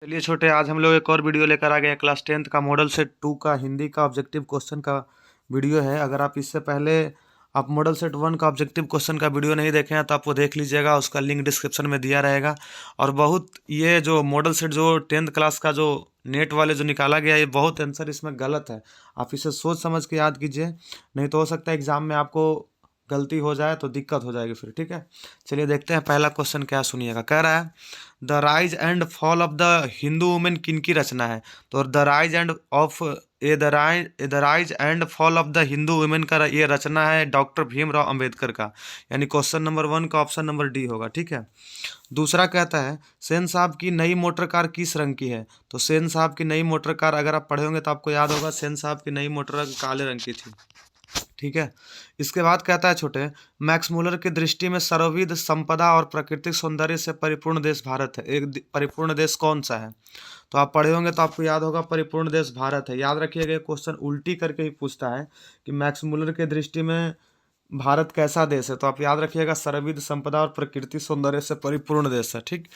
चलिए छोटे, आज हम लोग एक और वीडियो लेकर आ गए हैं। क्लास 10th का मॉडल सेट 2 का हिंदी का ऑब्जेक्टिव क्वेश्चन का वीडियो है। अगर आप इससे पहले आप मॉडल सेट 1 का ऑब्जेक्टिव क्वेश्चन का वीडियो नहीं देखे हैं तो आप वो देख लीजिएगा, उसका लिंक डिस्क्रिप्शन में दिया रहेगा। और बहुत ये जो मॉडल सेट जो 10th क्लास का जो नेट वाले जो निकाला गया है, ये बहुत आंसर इसमें गलत है। आप इसे सोच समझ के याद कीजिए, नहीं तो हो सकता है एग्जाम में आपको गलती हो जाए तो दिक्कत हो जाएगी फिर। ठीक है, चलिए देखते हैं पहला क्वेश्चन क्या सुनिएगा। कह रहा है the rise and fall of the Hindu women किन की रचना है। तो the rise end of the rise and fall of the Hindu women का ये रचना है डॉक्टर भीमराव अंबेडकर का, यानी क्वेश्चन नंबर 1 का ऑप्शन नंबर डी होगा। ठीक है, दूसरा कहता है सेन साहब की नई मोटर कार किस रंग की है। तो सेन साहब की नई मोटर कार अगर आप पढ़े होंगे तो आपको याद होगा, सेन साहब की नई मोटर कार काले रंग की थी। ठीक है, इसके बाद कहता है छोटे, मैक्स मुलर की दृष्टि में सर्वविध संपदा और प्राकृतिक सौंदर्य से परिपूर्ण देश भारत है। परिपूर्ण देश कौन सा है। तो आप पढ़े होंगे तो आपको याद होगा, परिपूर्ण देश भारत है। याद रखिएगा, क्वेश्चन उल्टी करके ही पूछता है कि मैक्स मुलर के दृष्टि में भारत कैसा देश है। तो आप याद रखिएगा, सर्वविध संपदा और प्राकृतिक सौंदर्य से परिपूर्ण देश है। ठीक,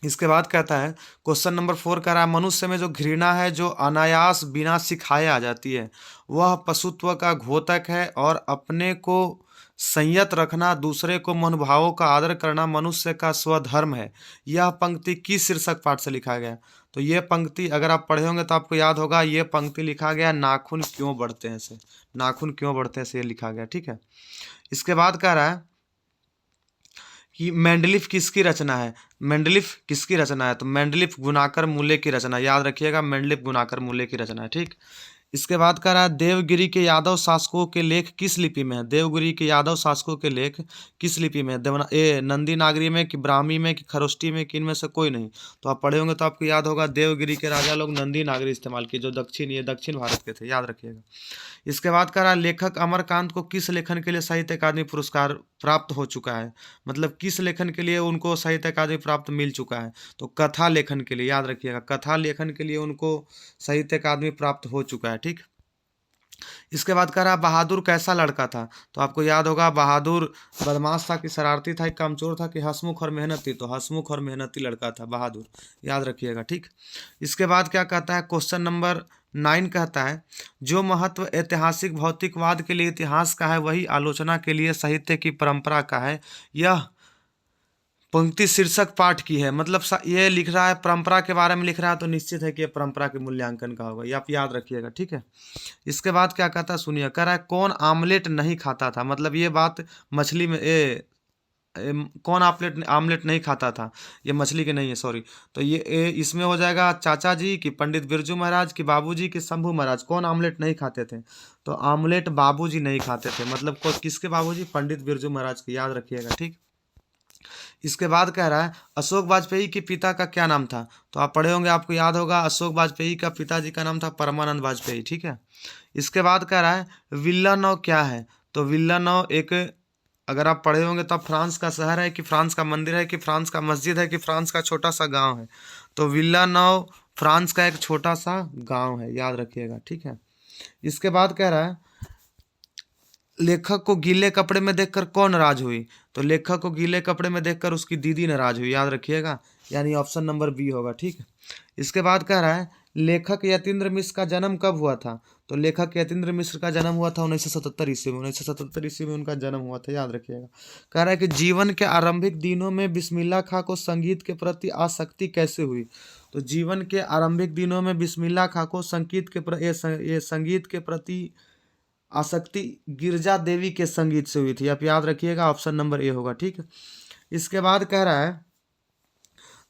इसके बाद कहता है क्वेश्चन नंबर 4 कह रहा है मनुष्य में जो घृणा है जो अनायास बिना सिखाए आ जाती है, वह पशुत्व का घोतक है, और अपने को संयत रखना, दूसरे को मनोभावों का आदर करना मनुष्य का स्वधर्म है। यह पंक्ति किस शीर्षक पाठ से लिखा गया। तो ये पंक्ति अगर आप पढ़े होंगे तो आपको याद होगा, ये पंक्ति लिखा गया नाखून क्यों बढ़ते हैं से। नाखून क्यों बढ़ते हैं से ये लिखा गया। ठीक है, इसके बाद कह रहा है कि मेंडलीफ किसकी रचना है। मेंडलीफ किसकी रचना है। तो मेंडलीफ गुणाकर मूल्य की रचना, याद रखिएगा, मेंडलीफ गुणाकर मूल्य की रचना है। ठीक, इसके बाद कह रहा है देवगिरी के यादव शासकों के लेख किस लिपि में है। देवगिरी के यादव शासकों के लेख किस लिपि में है। नंदी नागरी में कि ब्राह्मी में कि खरोष्टी में कि इनमें से कोई नहीं। तो आप पढ़े होंगे तो आपको याद होगा, देवगिरी के राजा लोग नंदी नागरी इस्तेमाल किए, जो दक्षिण भारत के थे। याद रखिएगा। इसके बाद कह रहा है लेखक अमरकांत को किस लेखन के लिए साहित्य अकादमी पुरस्कार प्राप्त हो चुका है। मतलब किस लेखन के लिए उनको साहित्य अकादमी प्राप्त मिल चुका है। तो कथा लेखन के लिए, याद रखिएगा, कथा लेखन के लिए उनको साहित्य अकादमी प्राप्त हो चुका है। ठीक, इसके बाद कह रहा है बहादुर कैसा लड़का था। तो आपको याद होगा, बहादुर बदमाश था कि शरारती था, कि कमजोर था, कि हंसमुख और मेहनती। तो हंसमुख और मेहनती लड़का था बहादुर। याद रखिएगा। ठीक, इसके बाद क्या कहता है क्वेश्चन नंबर 9 कहता है जो महत्व ऐतिहासिक भौतिकवाद के लिए इतिहास का है, वही आलोचना के लिए साहित्य की परंपरा का है। यह पंक्ति शीर्षक पाठ की है। मतलब ये लिख रहा है परंपरा के बारे में लिख रहा है, तो निश्चित है कि ये परंपरा के मूल्यांकन का होगा। ये आप याद रखिएगा। ठीक है, इसके बाद क्या कहता है सुनिए, कह रहा है कौन आमलेट नहीं खाता था। मतलब ये बात मछली में कौन आमलेट आमलेट नहीं खाता था, ये मछली के नहीं है, सॉरी। तो इसमें हो जाएगा चाचा जी की पंडित बिरजू महाराज की बाबूजी की शंभू महाराज। कौन आमलेट नहीं खाते थे। तो आमलेट बाबूजी नहीं खाते थे। मतलब किसके बाबूजी, पंडित बिरजू महाराज के। याद रखिएगा। ठीक, इसके बाद कह रहा है अशोक वाजपेयी के पिता का क्या नाम था। तो आप पढ़े होंगे, आपको याद होगा, अशोक वाजपेयी का पिताजी का नाम था परमानंद वाजपेयी। ठीक है, इसके बाद कह रहा है विल्लानौ क्या है। तो विल्लानौ एक, अगर आप पढ़े होंगे तो फ्रांस का शहर है, कि फ्रांस का मंदिर है, कि फ्रांस का मस्जिद है, कि फ्रांस का छोटा सा गांव है। तो विल्लानौ फ्रांस का एक छोटा सा गांव है। याद रखिएगा। ठीक है, इसके बाद कह रहा है लेखक को गीले कपड़े में देखकर कौन नाराज हुई। तो लेखक को गीले कपड़े में देखकर उसकी दीदी नाराज हुई। याद रखिएगा, यानी ऑप्शन नंबर बी होगा। ठीक है, इसके बाद कह रहा है लेखक यतीन्द्र मिश्र का जन्म कब हुआ था। तो लेखक यतीन्द्र मिश्र का जन्म हुआ था 1977 ईस्वी में। 1977 ईस्वी में उनका जन्म हुआ था। याद रखिएगा। कह रहा है कि जीवन के आरंभिक दिनों में बिस्मिल्लाह खां को संगीत के प्रति आसक्ति कैसे हुई। तो जीवन के आरंभिक दिनों में बिस्मिल्लाह खां को संगीत के प्रति आसक्ति गिरजा देवी के संगीत से हुई थी। आप याद रखिएगा, ऑप्शन नंबर ए होगा। ठीक, इसके बाद कह रहा है,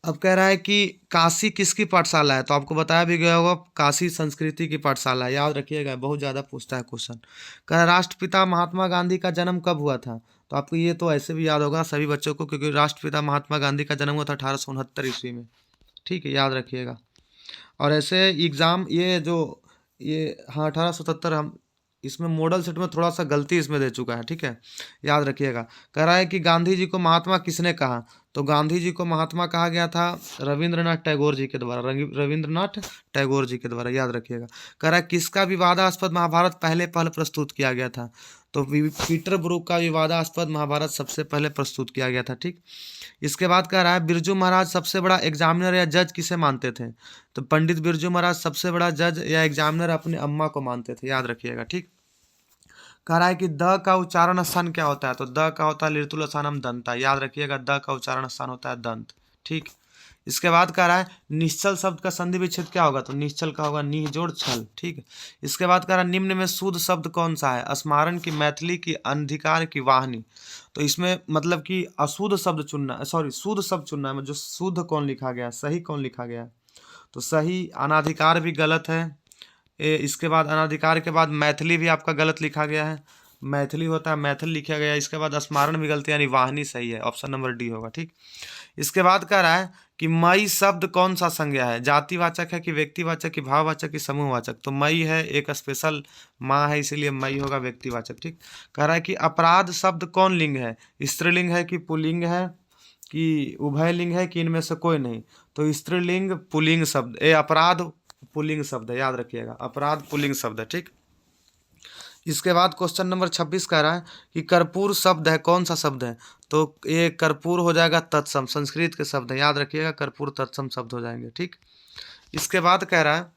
अब कह रहा है कि काशी किसकी पाठशाला है। तो आपको बताया भी गया होगा, काशी संस्कृति की पाठशाला है। याद रखिएगा, बहुत ज़्यादा पूछता है क्वेश्चन। कह रहा है राष्ट्रपिता महात्मा गांधी का जन्म कब हुआ था। तो आपको ये तो ऐसे भी याद होगा सभी बच्चों को, क्योंकि राष्ट्रपिता महात्मा गांधी का जन्म हुआ था 1869 ईस्वी में। ठीक है, याद रखिएगा। और ऐसे एग्ज़ाम ये हाँ 1877, हम इसमें मॉडल सेट में थोड़ा सा गलती इसमें दे चुका है। ठीक है, याद रखिएगा। कह रहा है कि गांधी जी को महात्मा किसने कहा। तो गांधी जी को महात्मा कहा गया था रविंद्रनाथ टैगोर जी के द्वारा। रविंद्रनाथ टैगोर जी के द्वारा। याद रखिएगा। कह रहा है किसका विवादास्पद महाभारत पहले प्रस्तुत किया गया था। तो पीटर ब्रूक का विवादास्पद महाभारत सबसे पहले प्रस्तुत किया गया था। ठीक, इसके बाद कह रहा है बिरजू महाराज सबसे बड़ा एग्जामिनर या जज किसे मानते थे? तो पंडित बिरजू महाराज सबसे बड़ा जज या एग्जामिनर अपने अम्मा को मानते थे, याद रखिएगा। ठीक, कह रहा है कि द का उच्चारण स्थान क्या होता है? तो द का होता है लिरतुल स्थानम दंता, याद रखिएगा, द का उच्चारण स्थान होता है दंत। ठीक, इसके बाद कह रहा है निश्चल शब्द का संधि विच्छेद क्या होगा? तो निश्चल का होगा निह जोड़ छल। ठीक, इसके बाद कह रहा है निम्न में शुद्ध शब्द कौन सा है? स्मारण की, मैथिली की, अनधिकार की, वाहनी। तो इसमें मतलब कि अशुद्ध शब्द चुनना, सॉरी शुद्ध शब्द चुनना है, जो शुद्ध कौन लिखा गया, सही कौन लिखा गया? तो सही अनाधिकार भी गलत है। इसके बाद अनाधिकार के बाद मैथिली भी आपका गलत लिखा गया है, मैथिली होता है मैथिल लिखा गया। इसके बाद स्मारण भी गलती, यानी वाहनी सही है, ऑप्शन नंबर डी होगा। ठीक, इसके बाद कह रहा है कि मई शब्द कौन सा संज्ञा है? जातिवाचक है कि व्यक्तिवाचक कि भाववाचक कि समूहवाचक? तो मई है, एक स्पेशल माँ है, इसीलिए मई होगा व्यक्तिवाचक। ठीक, कह रहा है कि अपराध शब्द कौन लिंग है? स्त्रीलिंग है कि पुल्लिंग है कि उभय लिंग है कि इनमें से कोई नहीं? तो स्त्रीलिंग पुल्लिंग शब्द, अपराध पुल्लिंग शब्द है, याद रखिएगा, अपराध पुल्लिंग शब्द है। ठीक, इसके बाद क्वेश्चन नंबर 26 कह रहा है कि कर्पूर शब्द है, कौन सा शब्द है? तो ये कर्पूर हो जाएगा तत्सम, संस्कृत के शब्द है, याद रखिएगा, कर्पूर तत्सम शब्द हो जाएंगे। ठीक, इसके बाद कह रहा है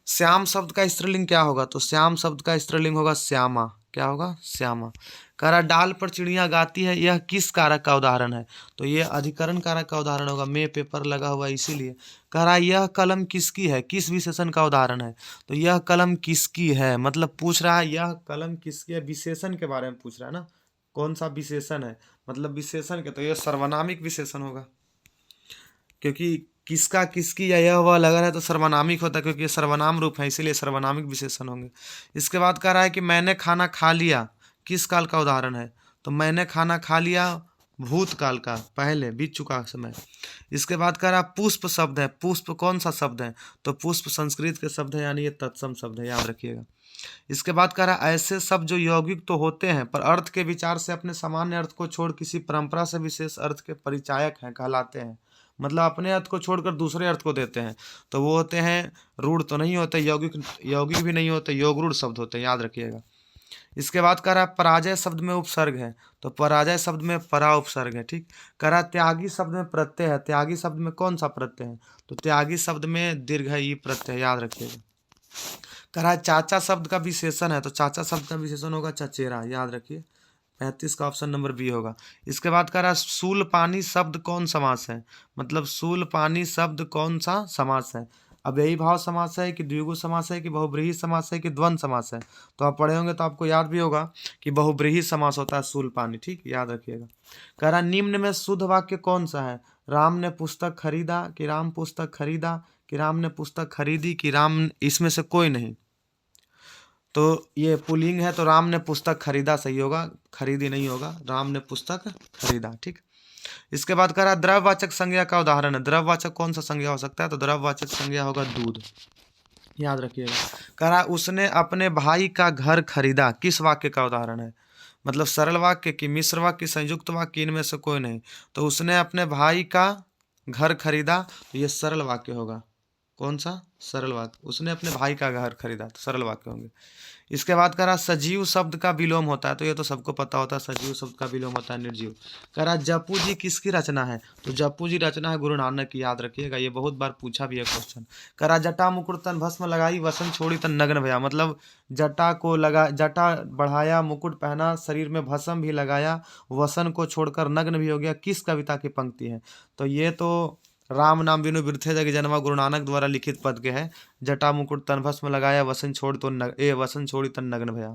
श्याम शब्द का स्त्रीलिंग क्या होगा? तो श्याम शब्द का स्त्रीलिंग होगा श्यामा, क्या होगा? श्यामा। कह रहा डाल पर चिड़िया गाती है, यह किस कारक का उदाहरण है? तो यह अधिकरण कारक का उदाहरण होगा, में पेपर लगा हुआ इसीलिए। कह रहा यह कलम किसकी है, किस विशेषण का उदाहरण है? तो यह कलम किसकी है, मतलब पूछ रहा है यह कलम किसकी है, विशेषण के बारे में पूछ रहा है ना, कौन सा विशेषण है, मतलब विशेषण के, तो यह सर्वनामिक विशेषण होगा, क्योंकि किसका, किसकी या यह वह लगा है तो सर्वनामिक होता है, क्योंकि ये सर्वनाम रूप है, इसीलिए सर्वनामिक विशेषण होंगे। इसके बाद कह रहा है कि मैंने खाना खा लिया किस काल का उदाहरण है? तो मैंने खाना खा लिया भूतकाल का, पहले बीत चुका समय। इसके बाद कह रहा पुष्प शब्द है, पुष्प कौन सा शब्द है? तो पुष्प संस्कृत के शब्द है, यानी ये तत्सम शब्द है, याद रखिएगा। इसके बाद कह रहा ऐसे शब्द जो यौगिक तो होते हैं पर अर्थ के विचार से अपने सामान्य अर्थ को छोड़ किसी परंपरा से विशेष अर्थ के परिचायक हैं, कहलाते हैं, मतलब अपने अर्थ को छोड़कर दूसरे अर्थ को देते हैं, तो वो होते हैं रूढ़, तो नहीं होते यौगिक, यौगिक भी नहीं होते, योगरूढ़ शब्द होते हैं, याद रखिएगा। इसके बाद कह रहा पराजय शब्द में उपसर्ग है, तो पराजय शब्द में परा उपसर्ग है। ठीक, कह रहा त्यागी शब्द में प्रत्यय है, त्यागी शब्द में कौन सा प्रत्यय है? तो त्यागी शब्द में दीर्घ ई प्रत्यय, याद रखिएगा। कह रहा चाचा शब्द का विशेषण है, तो चाचा शब्द का विशेषण होगा चचेरा, याद रखिए, 35 का ऑप्शन नंबर बी होगा। इसके बाद कह रहा शूल पानी शब्द कौन समास है? मतलब शूल पानी शब्द कौन सा समास है? अब यही भाव समास है कि द्विगु समास है कि बहुब्रीहि समास है कि द्वंद्व समास है? तो आप पढ़े होंगे तो आपको याद भी होगा कि बहुब्रीहि समास होता है शूल पानी। ठीक, याद रखिएगा। कह रहा निम्न में शुद्ध वाक्य कौन सा है? राम ने पुस्तक खरीदा कि राम पुस्तक खरीदा कि राम ने पुस्तक खरीदी कि राम, इसमें से कोई नहीं। तो ये पुल्लिंग है, तो राम ने पुस्तक खरीदा सही होगा, खरीदी नहीं होगा, राम ने पुस्तक खरीदा। ठीक, इसके बाद कह रहा द्रव्यवाचक संज्ञा का उदाहरण है, द्रव्यवाचक कौन सा संज्ञा हो सकता है? तो द्रव्यवाचक संज्ञा होगा दूध, याद रखिएगा। कह रहा उसने अपने भाई का घर खरीदा, किस वाक्य का उदाहरण है? मतलब सरल वाक्य की, मिश्र वाक्य, संयुक्त वाक्य, इनमें से कोई नहीं। तो उसने अपने भाई का घर खरीदा, तो ये सरल वाक्य होगा, कौन सा? सरल वाक्य, उसने अपने भाई का घर खरीदा, तो सरल वाक्य होंगे। इसके बाद कह रहा सजीव शब्द का विलोम होता है, तो ये तो सबको पता होता है, सजीव शब्द का विलोम होता है निर्जीव। कह रहा जपू जी किसकी रचना है? तो जपू जी रचना है गुरु नानक की, याद रखिएगा, ये बहुत बार पूछा भी है क्वेश्चन। कह रहा जटा मुकुट तन भस्म लगाई वसन छोड़ी तन नग्न भया, मतलब जटा को लगा, जटा बढ़ाया, मुकुट पहना, शरीर में भस्म भी लगाया, वसन को छोड़कर नग्न भी हो गया, किस कविता की पंक्ति है? तो ये तो राम नाम बिनु बिरथे जग जन्मा गुरु नानक द्वारा लिखित पद के है, जटा मुकुट तन भस्म लगाया वसन छोड़ तो वसन छोड़ी तन नग्न भया।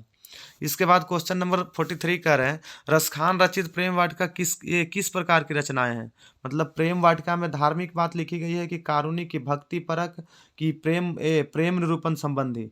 इसके बाद क्वेश्चन नंबर 43 कर रहे हैं रसखान रचित प्रेम वाटिका किस प्रकार की रचनाएं हैं? मतलब प्रेम वाटिका में धार्मिक बात लिखी गई है कि कारुणिक की, भक्ति परक की, प्रेम निरूपण संबंधी?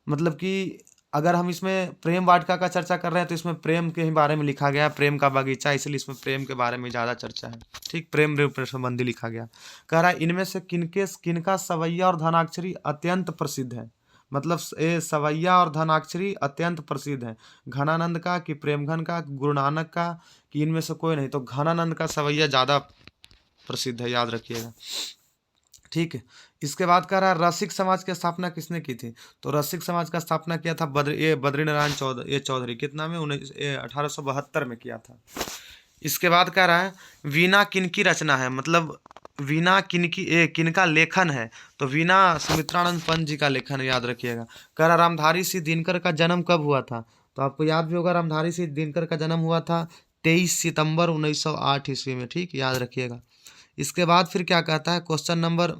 मतलब कि अगर हम इसमें प्रेम वाटिका का चर्चा कर रहे हैं तो इसमें प्रेम के ही बारे में लिखा गया है, प्रेम का बगीचा, इसलिए इसमें प्रेम के बारे में ज़्यादा चर्चा है। ठीक, प्रेम निरूपण संबंधी लिखा गया। कह रहा है इनमें से किनका सवैया और धनाक्षरी अत्यंत प्रसिद्ध है? मतलब ये सवैया और धनाक्षरी अत्यंत प्रसिद्ध है, घनानंद का कि प्रेमघन का, गुरु नानक का, कि इनमें से कोई नहीं? तो घनानंद का सवैया ज़्यादा प्रसिद्ध है, याद रखिएगा। ठीक है। इसके बाद कह रहा है रसिक समाज की स्थापना किसने की थी? तो रसिक समाज का स्थापना किया था बद्रीनारायण चौधरी। कितना में? 1872 में किया था। इसके बाद कह रहा है वीणा किनकी रचना है? मतलब वीणा किनका लेखन है? तो वीणा सुमित्रानंद पंत जी का लेखन है, याद रखिएगा। कह रहा रामधारी सिंह दिनकर का जन्म कब हुआ था? तो आपको याद भी होगा, रामधारी सिंह दिनकर का जन्म हुआ था 23 सितंबर 1908 ईस्वी में। ठीक, याद रखिएगा। इसके बाद फिर क्या कहता है, क्वेश्चन नंबर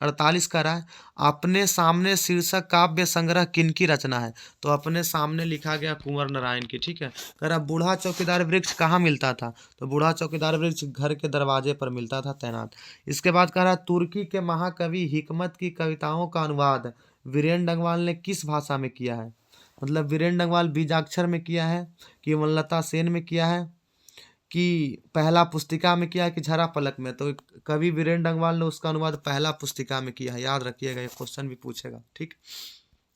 48 का रहा है अपने सामने शीर्षक काव्य संग्रह किनकी रचना है? तो अपने सामने लिखा गया कुंवर नारायण की। ठीक है। कह रहा बूढ़ा चौकीदार वृक्ष कहाँ मिलता था? तो बूढ़ा चौकीदार वृक्ष घर के दरवाजे पर मिलता था तैनात। इसके बाद कह रहा तुर्की के महाकवि हिकमत की कविताओं का अनुवाद वीरेंद्र डंगवाल ने किस भाषा में किया है? मतलब वीरेंद्र डंगवाल बीजाक्षर में किया है कि वनलता सेन में किया है कि पहला पुस्तिका में किया है कि झरा पलक में? तो कवि वीरेंद्र डंगवाल ने उसका अनुवाद पहला पुस्तिका में किया है, याद रखिएगा, ये क्वेश्चन भी पूछेगा। ठीक।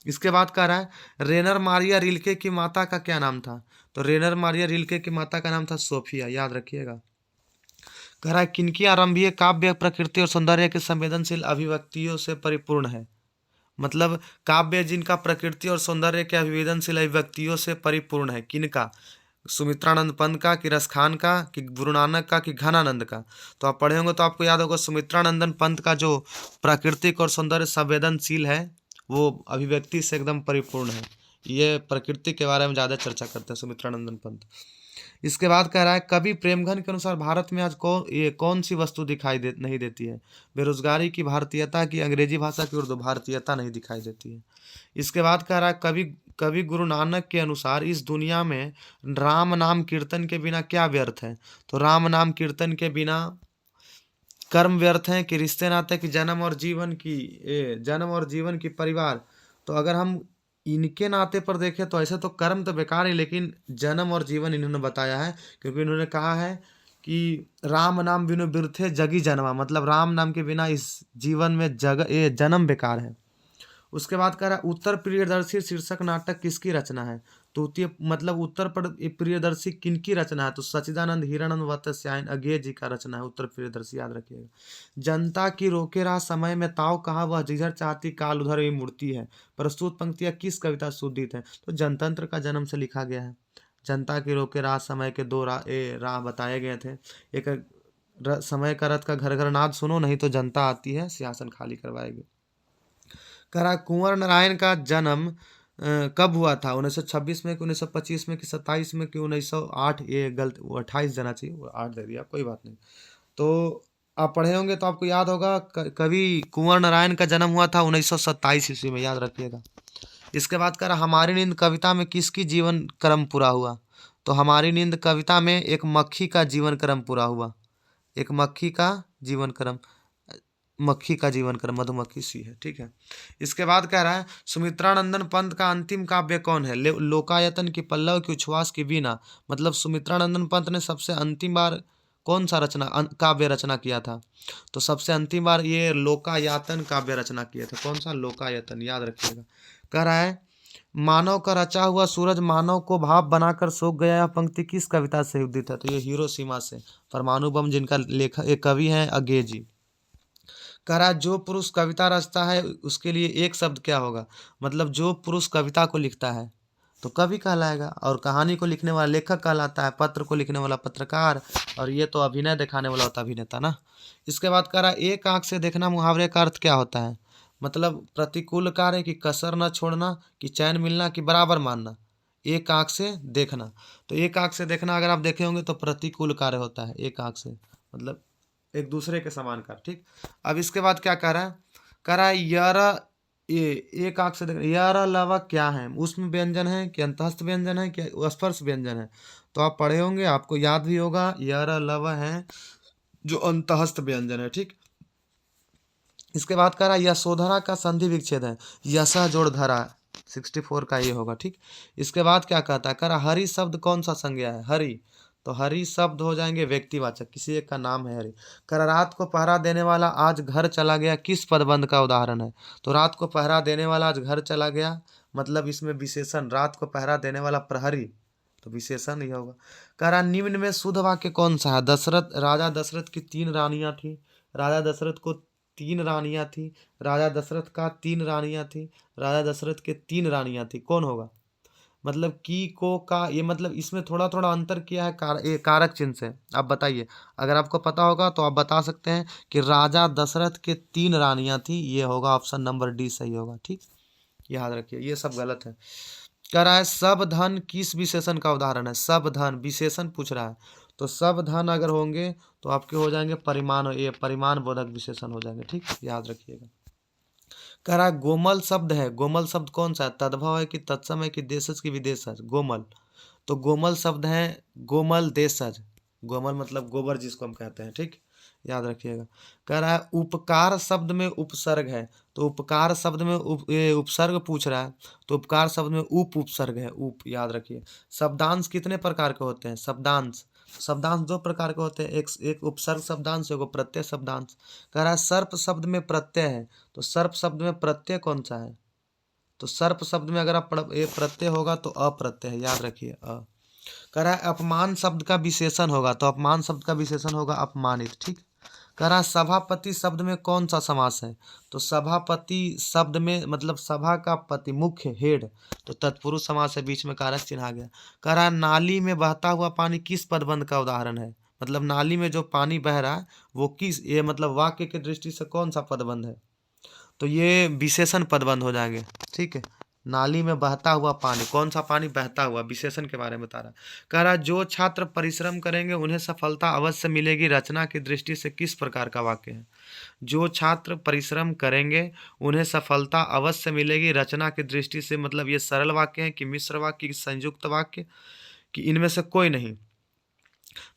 इसके बाद कह रहा है रेनर मारिया रिल्के की माता का क्या नाम था? तो रेनर मारिया रिल्के की माता का नाम था सोफिया, याद रखिएगा। कह रहा है किनकी आरंभीय काव्य प्रकृति और सौंदर्य के संवेदनशील अभिव्यक्तियों से परिपूर्ण है? मतलब काव्य जिनका प्रकृति और सौंदर्य के अभिवेदनशील अभिव्यक्तियों से परिपूर्ण है, किनका? सुमित्रानंद पंत का कि रस खान का कि गुरु नानक का कि घनानंद का? तो आप पढ़े होंगे तो आपको याद होगा सुमित्रानंदन पंत का जो प्राकृतिक और सौंदर्य संवेदनशील है वो अभिव्यक्ति से एकदम परिपूर्ण है। ये प्रकृति के बारे में ज़्यादा चर्चा करते हैं सुमित्रानंदन पंत। इसके बाद कह रहा है कवि प्रेमघन के अनुसार भारत में आज कौन सी वस्तु नहीं देती है? बेरोजगारी की भारतीयता की अंग्रेजी भाषा की उर्दू भारतीयता नहीं दिखाई देती है। इसके बाद कह रहा है कवि कवि गुरु नानक के अनुसार इस दुनिया में राम नाम कीर्तन के बिना क्या व्यर्थ है? तो राम नाम कीर्तन के बिना कर्म व्यर्थ हैं कि रिश्ते नाते की जन्म और जीवन की परिवार? तो अगर हम इनके नाते पर देखें तो ऐसे तो कर्म तो बेकार है, लेकिन जन्म और जीवन इन्होंने बताया है, क्योंकि इन्होंने कहा है कि राम नाम बिनु बिरथे जगी जन्मा। मतलब राम नाम के बिना इस जीवन में जन्म बेकार है। उसके बाद कह रहा है उत्तर प्रियदर्शी शीर्षक नाटक किसकी रचना है? तो मतलब उत्तर प्रियदर्शी किनकी रचना है? तो सच्चिदानंद हिरानंद वत्स्यायन अज्ञेय जी का रचना है उत्तर प्रियदर्शी, याद रखिएगा। जनता की रोके रहा समय में ताव कहा वह जिधर चाहती काल उधर ही मूर्ति है। प्रस्तुत पंक्तियां किस कविता से उद्धृत है? तो जनतंत्र का जन्म से लिखा गया है। जनता की रोके राह समय के दो राह बताए गए थे। एक समय का रथ का घर घर नाद सुनो, नहीं तो जनता आती है सिंहासन खाली करवाएगी। कह रहा कुंवर नारायण का जन्म कब हुआ था? 1926 में कि 1925 में कि 27 में कि 1908? ये गलत, वो 28 जाना चाहिए, वो 8 दे दिया, कोई बात नहीं। तो आप पढ़े होंगे तो आपको याद होगा कवि कुंवर नारायण का जन्म हुआ था 1927 ईस्वी में, याद रखिएगा। इसके बाद कह रहा हमारी नींद कविता में किसकी जीवन क्रम पूरा हुआ? तो हमारी नींद कविता में एक मक्खी का जीवन क्रम पूरा हुआ। एक मक्खी का जीवन क्रम मधुमक्खी सी है। ठीक है। इसके बाद कह रहा है सुमित्रानंदन पंत का अंतिम काव्य कौन है? लोकायतन की पल्लव की उच्छ्वास की वीणा। मतलब सुमित्रानंदन पंत ने सबसे अंतिम बार कौन सा काव्य रचना किया था? तो सबसे अंतिम बार ये लोकायतन काव्य रचना किया था। कौन सा? लोकायतन, याद रखिएगा। कह रहा है मानव का रचा हुआ सूरज मानव को भाप बनाकर सोख गया, यह पंक्ति किस कविता से उद्धृत है? तो ये हिरोशिमा से, परमाणु बम जिनका लेखक एक कवि हैं अज्ञेय जी। कह रहा जो पुरुष कविता रचता है उसके लिए एक शब्द क्या होगा? मतलब जो पुरुष कविता को लिखता है तो कवि कहलाएगा, और कहानी को लिखने वाला लेखक कहलाता है, पत्र को लिखने वाला पत्रकार, और ये तो अभिनय दिखाने वाला होता है अभिनेता ना। इसके बाद कह रहा एक आंख से देखना मुहावरे का अर्थ क्या होता है? मतलब प्रतिकूल कार्य की कसर न छोड़ना, कि चैन मिलना, कि बराबर मानना। एक आंख से देखना, तो एक आंख से देखना अगर आप देखे होंगे तो प्रतिकूल कार्य होता है एक आंख से, मतलब एक दूसरे के समान कर। ठीक। अब इसके बाद क्या कह रहा है? कह रहा है ये एक आंख से यारा लवा क्या है? उसमें व्यंजन है कि अंतस्थ व्यंजन है कि स्पर्श व्यंजन है? तो आप पढ़े होंगे, आपको याद भी होगा, यारा लवा है जो अंतस्थ व्यंजन है। ठीक। इसके बाद कह रहा है यशोधरा का संधि विच्छेद है, यशा जोड़ धरा, 64 का ये होगा। ठीक। इसके बाद क्या कहता है? कह रहा हरि शब्द कौन सा संज्ञा है? हरि, तो हरि शब्द हो जाएंगे व्यक्तिवाचक, किसी एक का नाम है हरि। कर रात को पहरा देने वाला आज घर चला गया किस पदबंध का उदाहरण है? तो रात को पहरा देने वाला आज घर चला गया, मतलब इसमें विशेषण, रात को पहरा देने वाला प्रहरी, तो विशेषण ही होगा। कह रहा निम्न में शुद्ध वाक्य कौन सा है? राजा दशरथ की 3 रानियां थी। राजा दशरथ को 3 रानियां थी, राजा दशरथ का 3 रानियां थी, राजा दशरथ के 3 रानियां थी, कौन होगा? मतलब की को का, ये मतलब इसमें थोड़ा थोड़ा अंतर किया है ये कारक चिन्ह से। आप बताइए, अगर आपको पता होगा तो आप बता सकते हैं कि राजा दशरथ के 3 रानियां थी, ये होगा ऑप्शन नंबर डी सही होगा। ठीक, याद रखिए, ये सब गलत है। कह रहा है सब धन किस विशेषण का उदाहरण है? सब धन विशेषण पूछ रहा है, तो सब धन अगर होंगे तो आपके हो जाएंगे परिमाण, ये परिमाण बोधक विशेषण हो जाएंगे। ठीक, याद रखिएगा। कह रहा है गोमल शब्द है, गोमल शब्द कौन सा है? तद्भव है कि तत्सम है कि देशज की विदेशज? गोमल, तो गोमल शब्द है गोमल देशज। गोमल मतलब गोबर जिसको हम कहते हैं। ठीक, याद रखिएगा। कह रहा है उपकार शब्द में उपसर्ग है, तो उपकार शब्द में उपसर्ग पूछ रहा है, तो उपकार शब्द में उपसर्ग है, उप, याद रखिए। शब्दांश कितने प्रकार के होते हैं? शब्दांश, शब्दांश 2 प्रकार के होते हैं, एक उपसर्ग शब्दांश, एक प्रत्यय शब्दांश। कह रहा है सर्प शब्द में प्रत्यय है, तो सर्प शब्द में प्रत्यय कौन सा है? तो सर्प शब्द में अगर आप ये प्रत्यय होगा तो अप्रत्यय है, याद रखिए अ। कह रहा है अपमान शब्द का विशेषण होगा, तो अपमान शब्द का विशेषण होगा अपमानित। ठीक, कह रहा है सभापति शब्द में कौन सा समास है? तो सभापति शब्द में मतलब सभा का पति, मुख्य, हेड, तो तत्पुरुष समास है, बीच में कारक चिन्ह आ गया। कह रहा है नाली में बहता हुआ पानी किस पदबंध का उदाहरण है? मतलब नाली में जो पानी बह रहा है वो किस, ये मतलब वाक्य की दृष्टि से कौन सा पदबंध है? तो ये विशेषण पदबंध हो जाएंगे। ठीक है, नाली में बहता हुआ पानी, कौन सा पानी बहता हुआ, विशेषण के बारे में बता रहा। कह रहा जो छात्र परिश्रम करेंगे उन्हें सफलता अवश्य मिलेगी, रचना की दृष्टि से किस प्रकार का वाक्य है? जो छात्र परिश्रम करेंगे उन्हें सफलता अवश्य मिलेगी, रचना की दृष्टि से मतलब ये सरल वाक्य है कि मिश्र वाक्य कि संयुक्त वाक्य कि इनमें से कोई नहीं?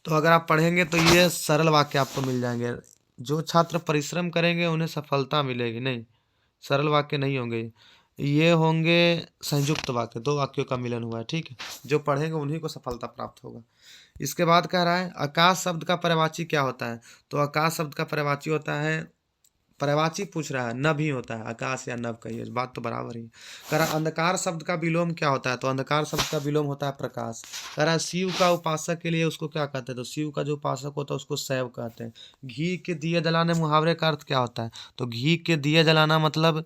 तो अगर आप पढ़ेंगे तो ये सरल वाक्य आपको मिल जाएंगे। जो छात्र परिश्रम करेंगे उन्हें सफलता मिलेगी, नहीं, सरल वाक्य नहीं होंगे ये होंगे संयुक्त वाक्य, 2 वाक्यों का मिलन हुआ है। ठीक है, जो पढ़ेंगे उन्हीं को सफलता प्राप्त होगा। इसके बाद कह रहा है आकाश शब्द का पर्यायवाची क्या होता है? तो आकाश शब्द का पर्यायवाची होता है, पर्यायवाची पूछ रहा है, नभ ही होता है, आकाश या नभ कहिए, बात तो बराबर ही। कह रहा है अंधकार शब्द का विलोम क्या होता है? तो अंधकार शब्द का विलोम होता है प्रकाश। कह रहा है शिव का उपासक के लिए उसको क्या कहते हैं? तो शिव का जो उपासक होता है उसको शैव कहते हैं। घी के दिए जलाने मुहावरे का अर्थ क्या होता है? तो घी के दिए जलाना मतलब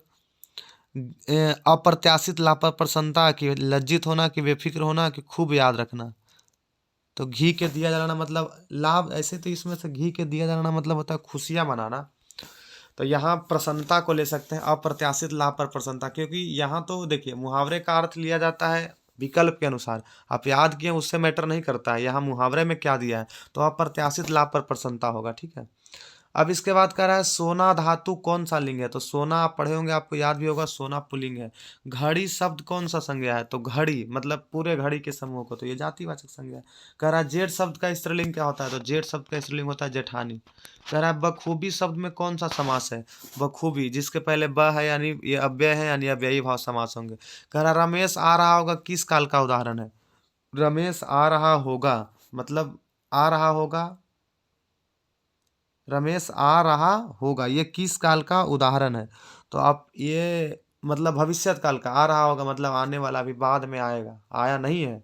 अप्रत्याशित लाभ पर प्रसन्नता, कि लज्जित होना, कि बेफिक्र होना, कि खूब याद रखना। तो घी के दिया जलाना मतलब लाभ, ऐसे तो इसमें से घी के दिया जलाना मतलब होता है खुशियां मनाना, तो यहाँ प्रसन्नता को ले सकते हैं, अप्रत्याशित लाभ पर प्रसन्नता, क्योंकि यहाँ तो देखिए मुहावरे का अर्थ लिया जाता है विकल्प के अनुसार, आप याद किए उससे मैटर नहीं करता है, यहाँ मुहावरे में क्या दिया है, तो अप्रत्याशित लाभ पर प्रसन्नता होगा। ठीक है, अब इसके बाद कह रहा है सोना धातु कौन सा लिंग है? तो सोना आप पढ़े होंगे, आपको याद भी होगा, सोना पुल्लिंग है। घड़ी शब्द कौन सा संज्ञा है? तो घड़ी मतलब पूरे घड़ी के समूह को, तो ये जातिवाचक संज्ञा है। कह रहा है जेठ शब्द का स्त्रीलिंग क्या होता है? तो जेठ शब्द का स्त्रीलिंग होता है जेठानी। कह रहा है बखूबी शब्द में कौन सा समास है? बखूबी, जिसके पहले ब है यानी ये अव्यय है यानी अव्ययी भाव समास होंगे। कह रहा रमेश आ रहा होगा किस काल का उदाहरण है? रमेश आ रहा होगा मतलब आ रहा होगा, रमेश आ रहा होगा, ये किस काल का उदाहरण है? तो आप ये मतलब भविष्यत काल का, आ रहा होगा मतलब आने वाला, अभी बाद में आएगा, आया नहीं है।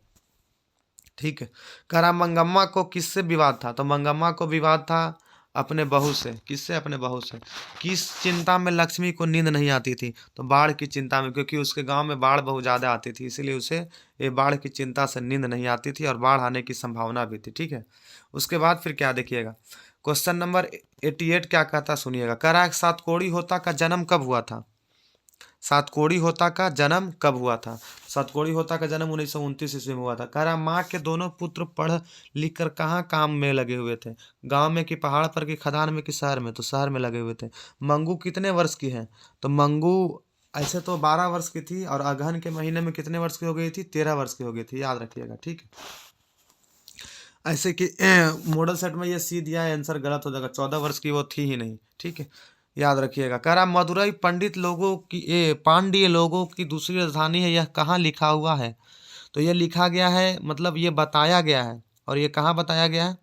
ठीक है, कह रहा मंगम्मा को किससे विवाद था? तो मंगम्मा को विवाद था अपने बहू से। किससे? अपने बहू से। किस चिंता में लक्ष्मी को नींद नहीं आती थी? तो बाढ़ की चिंता में, क्योंकि उसके गांव में बाढ़ बहुत ज़्यादा आती थी, इसीलिए उसे ये बाढ़ की चिंता से नींद नहीं आती थी और बाढ़ आने की संभावना भी थी। ठीक है, उसके बाद फिर क्या देखिएगा, क्वेश्चन नंबर 88 क्या कहता सुनिएगा। कह रहा है सातकोड़ी होता का जन्म कब हुआ था? सातकोड़ी होता का जन्म कब हुआ था? सातकोड़ी होता का जन्म 1929 ईस्वी में हुआ था। कह रहा माँ के दोनों पुत्र पढ़ लिख कर कहाँ काम में लगे हुए थे? गांव में कि पहाड़ पर कि खदान में कि शहर में? तो शहर में लगे हुए थे। मंगू कितने वर्ष की है? तो मंगू ऐसे तो 12 वर्ष की थी, और अगहन के महीने में कितने वर्ष की हो गई थी? 13 वर्ष की हो गई थी, याद रखिएगा। ठीक है, ऐसे कि मॉडल सेट में ये सी दिया है, आंसर गलत हो जाएगा, 14 वर्ष की वो थी ही नहीं। ठीक है, याद रखिएगा। कह रहा मदुरई पंडित लोगों की पांड्य लोगों की दूसरी राजधानी है, यह कहाँ लिखा हुआ है? तो ये लिखा गया है, मतलब ये बताया गया है, और ये कहाँ बताया गया है?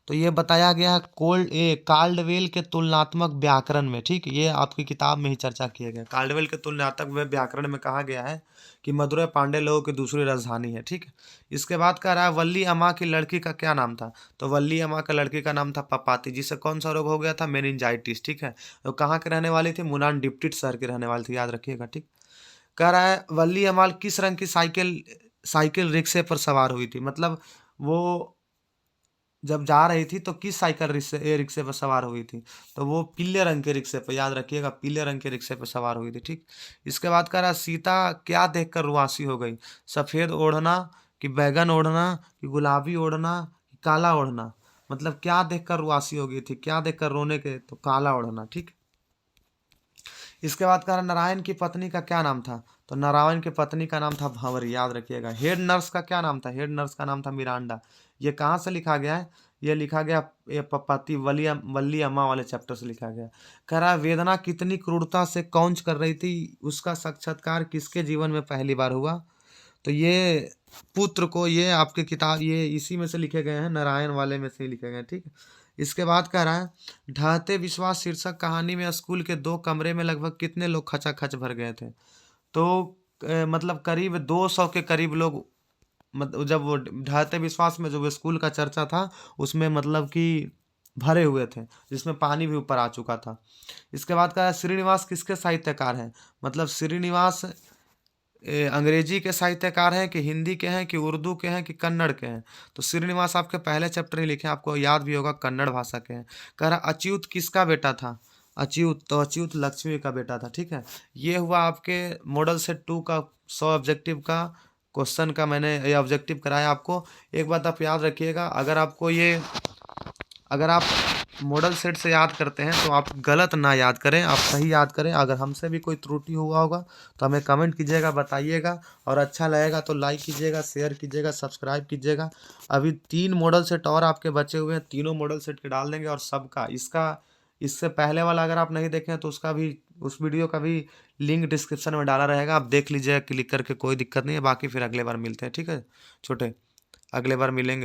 तो ये बताया गया है काल्डवेल के तुलनात्मक व्याकरण में। ठीक, ये आपकी किताब में ही चर्चा किया गया। काल्डवेल के तुलनात्मक व्याकरण में कहा गया है कि मदुरै पांड्य लोगों की दूसरी राजधानी है। ठीक, इसके बाद कह रहा है वल्ली अम्मा की लड़की का क्या नाम था। तो वल्ली अम्मा का लड़की का नाम था पपाती, जिसे कौन सा रोग हो गया था, मेनिंजाइटिस। ठीक है, तो कहाँ के रहने वाली थी, मुनान डिप्टिट शहर की रहने वाली थी, याद रखिएगा। ठीक, कह रहा है वल्ली अमाल किस रंग की साइकिल साइकिल रिक्शे पर सवार हुई थी। मतलब वो जब जा रही थी तो किस साइकिल रिक्शे पर सवार हुई थी। तो वो पीले रंग के रिक्शे पर, याद रखिएगा, पीले रंग के रिक्शे पर सवार हुई थी। ठीक, इसके बाद कह रहा सीता क्या देखकर रुआसी हो गई। सफ़ेद ओढ़ना, कि बैगन ओढ़ना, कि गुलाबी ओढ़ना, कि काला ओढ़ना। मतलब क्या देखकर रुआसी हो गई थी, क्या देखकर रोने के, तो काला ओढ़ना। ठीक, इसके बाद कह रहा नारायण की पत्नी का क्या नाम था। तो नारायण की पत्नी का नाम था भंवरी, याद रखिएगा। हेड नर्स का क्या नाम था, हेड नर्स का नाम था मिरांडा। ये कहाँ से लिखा गया है, ये लिखा गया ये पपाती वल्ली अम्मा वाले चैप्टर से लिखा गया। कह रहा वेदना कितनी क्रूरता से कौंच कर रही थी, उसका साक्षात्कार किसके जीवन में पहली बार हुआ। तो ये पुत्र को, ये आपके किताब, ये इसी में से लिखे गए हैं, नारायण वाले में से ही लिखे गए हैं। ठीक, इसके बाद कह रहा है ढहते विश्वास शीर्षक कहानी में स्कूल के 2 कमरे में लगभग कितने लोग खचाखच भर गए थे। तो मतलब करीब 200 के करीब लोग, मतलब जब वो ढहते विश्वास में जो वो स्कूल का चर्चा था उसमें मतलब कि भरे हुए थे, जिसमें पानी भी ऊपर आ चुका था। इसके बाद कहा श्रीनिवास किसके साहित्यकार हैं। मतलब श्रीनिवास अंग्रेजी के साहित्यकार हैं, कि हिंदी के हैं, कि उर्दू के हैं, कि कन्नड़ के हैं। तो श्रीनिवास आपके पहले चैप्टर ही लिखे हैं, आपको याद भी होगा, कन्नड़ भाषा के हैं। कह रहा अच्युत किसका बेटा था। अच्युत, तो अच्युत लक्ष्मी का बेटा था। ठीक है, ये हुआ आपके मॉडल सेट 2 का 100 ऑब्जेक्टिव का क्वेश्चन का मैंने ये ऑब्जेक्टिव कराया आपको। एक बात आप याद रखिएगा, अगर आप मॉडल सेट से याद करते हैं तो आप गलत ना याद करें, आप सही याद करें। अगर हमसे भी कोई त्रुटि हुआ होगा तो हमें कमेंट कीजिएगा, बताइएगा। और अच्छा लगेगा तो लाइक कीजिएगा, शेयर कीजिएगा, सब्सक्राइब कीजिएगा। अभी 3 मॉडल सेट और आपके बचे हुए हैं, तीनों मॉडल सेट के डाल देंगे। और सबका इससे पहले वाला अगर आप नहीं देखें तो उसका भी, उस वीडियो का भी लिंक डिस्क्रिप्शन में डाला रहेगा, आप देख लीजिएगा क्लिक करके, कोई दिक्कत नहीं है। बाकी फिर अगले बार मिलते हैं। ठीक है छोटे, अगले बार मिलेंगे।